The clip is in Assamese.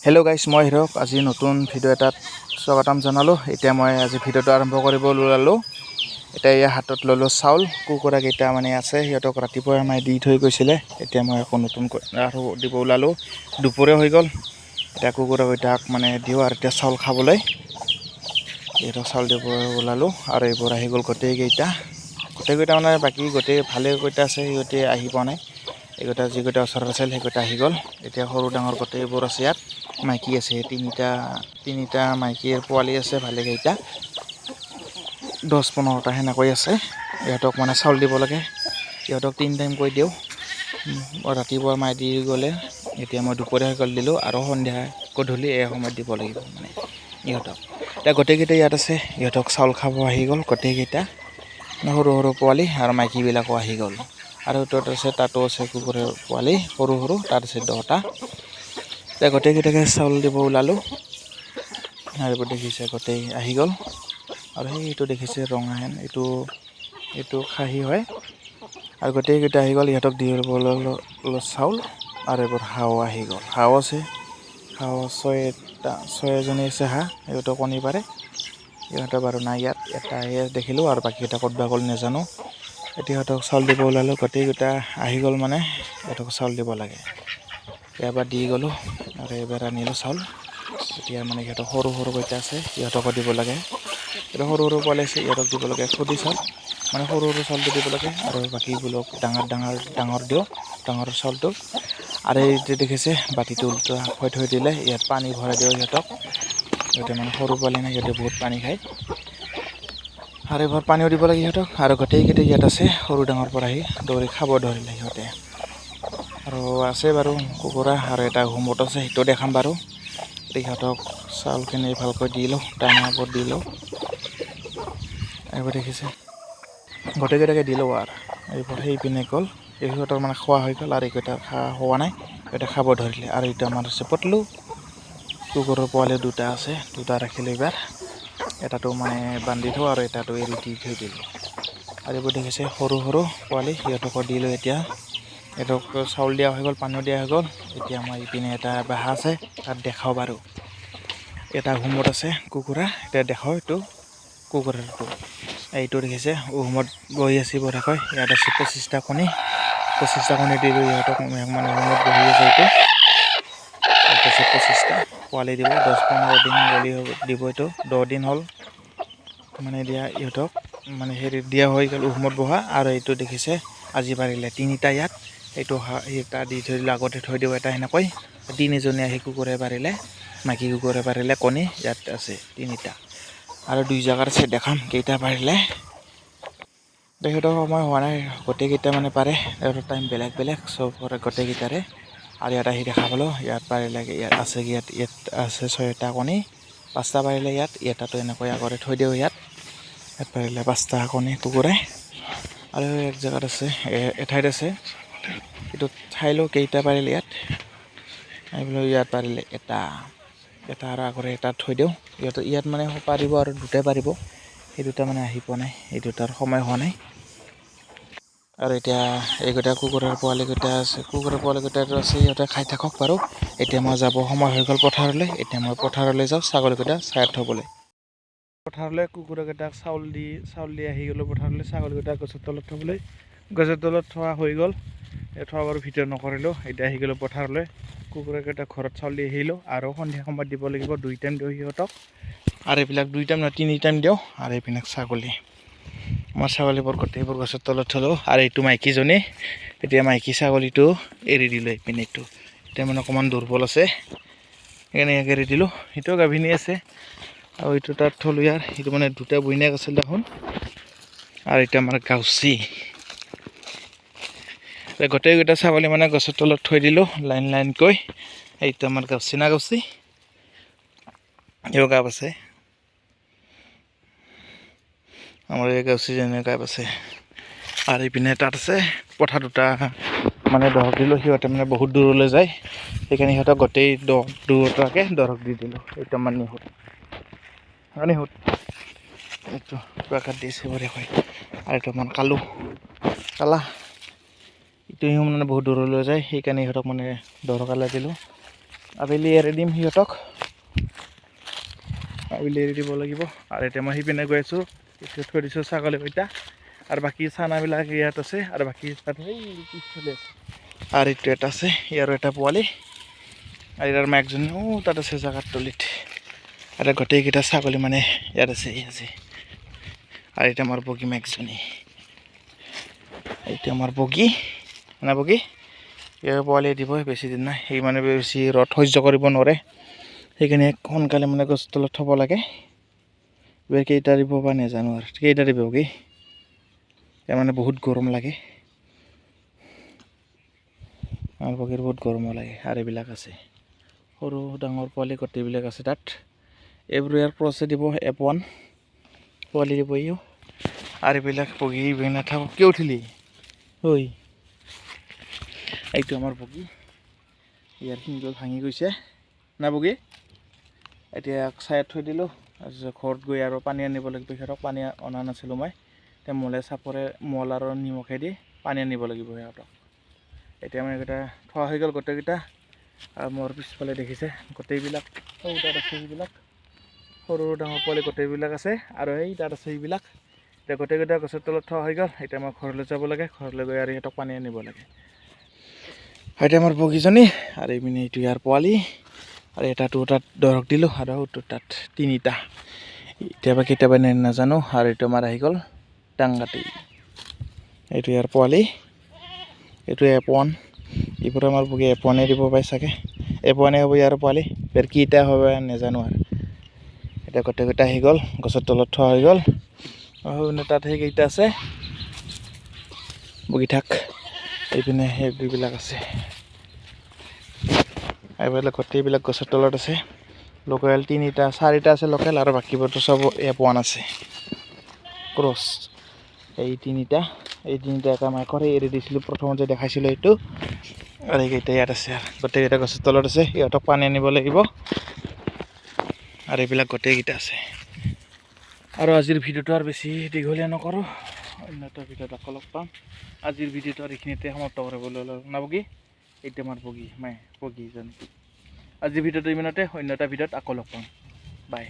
হেল্ল' গাইছ, মই হিৰক। আজি নতুন ভিডিঅ' এটাত স্বাগতম জনালোঁ। এতিয়া মই আজি ভিডিঅ'টো আৰম্ভ কৰিব ওলালোঁ। এতিয়া ইয়াৰ হাতত ল'লোঁ চাউল। কুকুৰাকেইটা মানে আছে, সিহঁতক ৰাতিপুৱাই মায়ে দি থৈ গৈছিলে। এতিয়া মই আকৌ নতুনকৈ আৰু দিব ওলালোঁ। দুপৰীয়া হৈ গ'ল। এতিয়া কুকুৰাকেইটাক মানে দিওঁ আৰু এতিয়া চাউল খাবলৈ। সিহঁতক চাউল দিব ওলালোঁ আৰু এইবোৰ আহি গ'ল গোটেইকেইটা মানে বাকী গোটেই ভালেকেইটা আছে, সিহঁতে আহি পোৱা নাই। এইকেইটা যিকেইটা ওচৰত আছিল সেইকেইটা আহি গ'ল। এতিয়া সৰু ডাঙৰ গোটেইবোৰ আছে ইয়াত। মাইকী আছে তিনিটা মাইকীৰ পোৱালি আছে ভালেকেইটা, 10-15টা সেনেকৈ আছে। ইহঁতক মানে চাউল দিব লাগে। ইহঁতক 3 টাইম কৈ দিওঁ। ৰাতিপুৱা মাই দি গ'লে, এতিয়া মই দুপৰীয়া হৈ গ'ল দিলোঁ আৰু সন্ধিয়া গধূলি এই সময়ত দিব লাগিব মানে ইহঁতক। এতিয়া গোটেইকেইটা ইয়াত আছে, ইহঁতক চাউল খাব আহি গ'ল গোটেইকেইটা। সৰু সৰু পোৱালি আৰু মাইকীবিলাকো আহি গ'ল। আৰু তাতো আছে কুকুৰৰ পোৱালি সৰু তাত আছে 10টা। এতিয়া গোটেইকেইটাকে চাউল দিব ওলালোঁ আৰু দেখিছে গোটেই আহি গ'ল। আৰু সেইটো দেখিছে ৰঙা হেন, এইটো খাহী হয়। আৰু গোটেইকেইটা আহি গ'ল। ইহঁতক দি চাউল আৰু এইবোৰ হাঁহ আহি গ'ল। হাঁহ আছে, হাঁহ 6জনী আছে হাঁহ। ইহঁতৰ কণী পাৰে। ইহঁতৰ বাৰু নাই ইয়াত, এটাহে দেখিলোঁ আৰু বাকীকেইটা ক'ত বা গ'ল নাজানো। এতিয়া ইহঁতক চাউল দিব ওলালোঁ। গোটেইকেইটা আহি গ'ল মানে ইহঁতক চাউল দিব লাগে। এবাৰ দি গ'লোঁ আৰু এবাৰ আনিলোঁ চাউল। এতিয়া মানে সিহঁতক সৰুকেইটা আছে, ইহঁতকো দিব লাগে। এতিয়া সৰু পোৱালি আছে, ইহঁতক দিব লাগে খুদি চাউল, মানে সৰু চাউলটো দিব লাগে। আৰু বাকীবোৰক ডাঙৰ দিওঁ, ডাঙৰ চাউলটো। আৰু এইটো দেখিছে বাতিটো উল্টা থৈ দিলে, ইয়াত পানী ভৰাই দিওঁ সিহঁতক। সিহঁতে মানে সৰু পোৱালি নাই, সিহঁতে বহুত পানী খায়। আৰু এইবাৰ পানীও দিব লাগে সিহঁতক। আৰু গোটেইকেইটা ইয়াত আছে, সৰু ডাঙৰ পৰা আহি দৌৰি খাব ধৰিলে সিহঁতে। আৰু আছে বাৰু কুকুৰা, আৰু এটা হোমত আছে, সেইটো দেখাম বাৰু। সিহঁতক চাউলখিনি ভালকৈ দি লওঁ, দানাবোৰ দি লওঁ। এইবোৰ দেখিছে গোটেইকেইটাকে দিলোঁ আৰু এইবোৰ সেইপিনে গ'ল। সিহঁতৰ মানে খোৱা হৈ গ'ল আৰু এইকেইটা হোৱা নাই, সিহঁতে খাব ধৰিলে। আৰু এইটো আমাৰ আছে পতলু কুকুৰৰ পোৱালি 2টা আছে, 2টা ৰাখিলোঁ এইবাৰ। এটাটো মানে বান্ধি থওঁ আৰু এটাটো এৰি দি থৈ দিলোঁ। আৰু এইবোৰ দেখিছে সৰু পোৱালি, সিহঁতকো দিলোঁ। এতিয়া সিহঁতক চাউল দিয়া হৈ গ'ল, পানীও দিয়া হৈ গ'ল। এতিয়া মই ইপিনে এটা বাঁহ আছে, তাত দেখাওঁ বাৰু। এটা হোমত আছে কুকুৰা, এতিয়া দেখাওঁ এইটো কুকুৰাটো। এইটো দেখিছে হোমত বহি আছে বঢ়িয়াকৈ। ইয়াত আছে 25টা কণী। 25টা কণী দিলোঁ ইহঁতক, মানে হোমত বহি আছে এইটো। ইয়াত আছে 25টা পোৱালি দিব। 10-15 দিন গ'লে দিব। এইটো 10 দিন হ'ল মানে দিয়া ইহঁতক, মানে হেৰি দিয়া হৈ গ'ল হোমত বহা। আৰু এইটো দেখিছে আজি পাৰিলে 3টা ইয়াত। এইটো এটা দি থৈ দিলোঁ, আগতে থৈ দিওঁ এটা সেনেকৈ। 3জনী আহি কুকুৰে পাৰিলে, মাইকী কুকুৰে পাৰিলে কণী। ইয়াত আছে 3টা আৰু 2 জেগাত আছে, দেখাম কেইটা পাৰিলে। সিহঁতৰ সময় হোৱা নাই, গোটেইকেইটা মানে পাৰে। সিহঁতৰ টাইম বেলেগ চব গোটেইকেইটাৰে। আৰু ইয়াত আহি দেখা পালোঁ, ইয়াত পাৰিলে ইয়াত আছে 6টা কণী। 5টা পাৰিলে ইয়াত। এটাতো এনেকৈ আগতে থৈ দিওঁ ইয়াত পাৰিলে 5টা কণী কুকুৰে। আৰু এক জেগাত আছে, এঠাইত আছে, এইটো ঠাইলৈ কেইটা পাৰিলে ইয়াত। এইবিলাক ইয়াত পাৰিলে এটা আৰু আগতে এটা থৈ দিওঁ। ইয়াত মানে পাৰিব আৰু 2টাই পাৰিব। সেই 2টা মানে আহি পোৱা নাই, এই 2টাৰ সময় হোৱা নাই। আৰু এতিয়া এইকেইটা কুকুৰৰ পোৱালিকেইটা আছে, কুকুৰৰ পোৱালিকেইটাটো আছে, সিহঁতে খাই থাকক বাৰু। এতিয়া মই যাব সময় হৈ গ'ল পথাৰলৈ। এতিয়া মই পথাৰলৈ যাওঁ ছাগলীকেইটা চায়াত থ'বলৈ। পথাৰলৈ কুকুৰাকেইটাক চাউল দি আহি গ'লোঁ পথাৰলৈ, ছাগলীকেইটা গছৰ তলত থ'বলৈ। গছৰ তলত থোৱা হৈ গ'ল, থোৱা বাৰু ভিডিঅ' নকৰিলোঁ। এতিয়া আহি গ'লোঁ পথাৰলৈ। কুকুৰাকেইটা ঘৰত চাউল দি আহিলোঁ। আৰু সন্ধিয়া সময়ত দিব লাগিব, 2 টাইম দিওঁ সিহঁতক। আৰু এইবিলাক 2 টাইম নহয়, 3 টাইম দিওঁ। আৰু এইবিলাক ছাগলী, আমাৰ ছাগলীবোৰ গোটেইবোৰ গছৰ তলত থ'লোঁ। আৰু এইটো মাইকীজনী, এতিয়া মাইকী ছাগলীটো এৰি দিলোঁ এইপিনেটো। এতিয়া মানে অকণমান দুৰ্বল আছে, সেইকাৰণে এৰি দিলোঁ। সেইটোও গাভিনী আছে। আৰু এইটো তাত থ'লোঁ ইয়াৰ। সেইটো মানে 2টা বইনাক আছিল দেখোন। আৰু এইটো আমাৰ গাঁৱচি। গোটেইকেইটা ছাগলী মানে গছৰ তলত থৈ দিলোঁ লাইনকৈ। এইটো আমাৰ গাঁৱচি এও গাপ আছে। আমাৰ এই গাঁৱচিজনী গাপ আছে। আৰু এইপিনে তাত আছে পঠা 2টা মানে দৰক দিলোঁ। সিহঁতে মানে বহুত দূৰলৈ যায়, সেইকাৰণে সিহঁতক গোটেই দূৰটাকে দৰক দি দিলোঁ। এইটো আমাৰ নিহুত এইটো প্ৰকাশ দিছে বঢ়িয়াকৈ। আৰু এইটো আমাৰ কালা, এইটো মানে বহুত দূৰলৈ যায়, সেইকাৰণে সিহঁতক মানে দৰকালে দিলোঁ। আবেলি এৰি দিম সিহঁতক, আবেলি এৰি দিব লাগিব। আৰু এতিয়া মই সিপিনে গৈ আছোঁ, এতিয়া থৈ দিছোঁ ছাগলীকেইটা আৰু বাকী চানাবিলাক ইয়াত আছে আৰু বাকী পিছফালে আছে। আৰু এইটো এটা আছে, ইয়াৰো এটা পোৱালি আৰু ইয়াৰ মাকজনী তাত আছে জেগাৰ তলিত। আৰু গোটেইকেইটা ছাগলী মানে ইয়াত আছে, আৰু এতিয়া আমাৰ বগী মাকজনী, এইটো আমাৰ বগী না বগী, ইয়াৰ পোৱালি দিব বেছি দিন নাই। সি মানে বেছি ৰ'দ সহ্য কৰিব নোৱাৰে, সেইকাৰণে সোনকালে মানে গছ তলত থ'ব লাগে। এইবাৰ কেইটা দিব বা নাজানো আৰু কেইটা দিব বগী, ইয়াৰ মানে বহুত গৰম লাগে, আমাৰ বগীৰ বহুত গৰম লাগে। আৰু এইবিলাক আছে সৰু ডাঙৰ পোৱালি গোটেইবিলাক আছে তাত। এইবোৰ ইয়াৰ ক্ৰছে দিব F1 পোৱালি দিব ইও। আৰু এইবিলাক বগী নাথাকক কিয় উঠিলি ঐ, এইটো আমাৰ বগী, ইয়াৰ শিংডাল ভাঙি গৈছে না বগী। এতিয়া চাইড থৈ দিলোঁ, তাৰপিছত ঘৰত গৈ আৰু পানী আনিব লাগিব। সিহঁতক পানী অনা নাছিলোঁ মই, এতিয়া মলে চাপৰে মল আৰু নিমখেদি পানী আনিব লাগিব সিহঁতক। এতিয়া মানে এইকেইটা থোৱা হৈ গ'ল গোটেইকেইটা। আৰু মোৰ পিছফালে দেখিছে গোটেইবিলাক সৰু তাত আছে, সেইবিলাক সৰু ডাঙৰ পোৱালি গোটেইবিলাক আছে। আৰু এই তাত আছে সেইবিলাক। এতিয়া গোটেইকেইটা গছৰ তলত থোৱা হৈ গ'ল। এতিয়া মই ঘৰলৈ যাব লাগে, ঘৰলৈ গৈ আৰু সিহঁতক পানী আনিব লাগে। এতিয়া আমাৰ বগীজনী আৰু এইপিনে এইটো ইয়াৰ পোৱালি, আৰু এটাটো তাত দৰক দিলোঁ আৰু তাত তিনিটা, কেতিয়াবা নাজানো। আৰু এইটো আমাৰ আহি গ'ল ডাংগাটি, এইটো ইয়াৰ পোৱালি, এইটো F1। এইবোৰ আমাৰ বগী F1 দিব পাই চাগে, F1 হ'ব ইয়াৰ পোৱালি, কেইটা হ'ব নাজানো। আৰু এতিয়া গোটেইকেইটা আহি গ'ল, গছৰ তলত থোৱা হৈ গ'ল। তাত সেইকেইটা আছে বগী থাক, এইপিনে সেই দুইবিলাক আছে, এইবিলাক গোটেইবিলাক গছৰ তলত আছে। লোকেল চাৰিটা আছে লোকেল, আৰু বাকীবোৰতো চব F1 আছে ক্ৰছ। এই তিনিটা এটা মাইকৰ এৰি দিছিলোঁ প্ৰথমত যে দেখাইছিলোঁ এইটো। আৰু এইকেইটা ইয়াত আছে, গোটেইকেইটা গছৰ তলত আছে। সিহঁতক পানী আনিব লাগিব। আৰু এইবিলাক গোটেইকেইটা আছে। আৰু আজিৰ ভিডিঅ'টো আৰু বেছি দীঘলীয়া নকৰোঁ, অন্য এটা ভিডিঅ'ত আকৌ লগ পাম। আজিৰ ভিডিঅ'টো আৰু এইখিনিতে সমাপ্ত কৰিবলৈ ল'লোঁ না বগী, এইটো আমাৰ বগীজনী। আজিৰ ভিডিঅ'টো ইমানতে, অন্য এটা ভিডিঅ'ত আকৌ লগ পাম, বাই।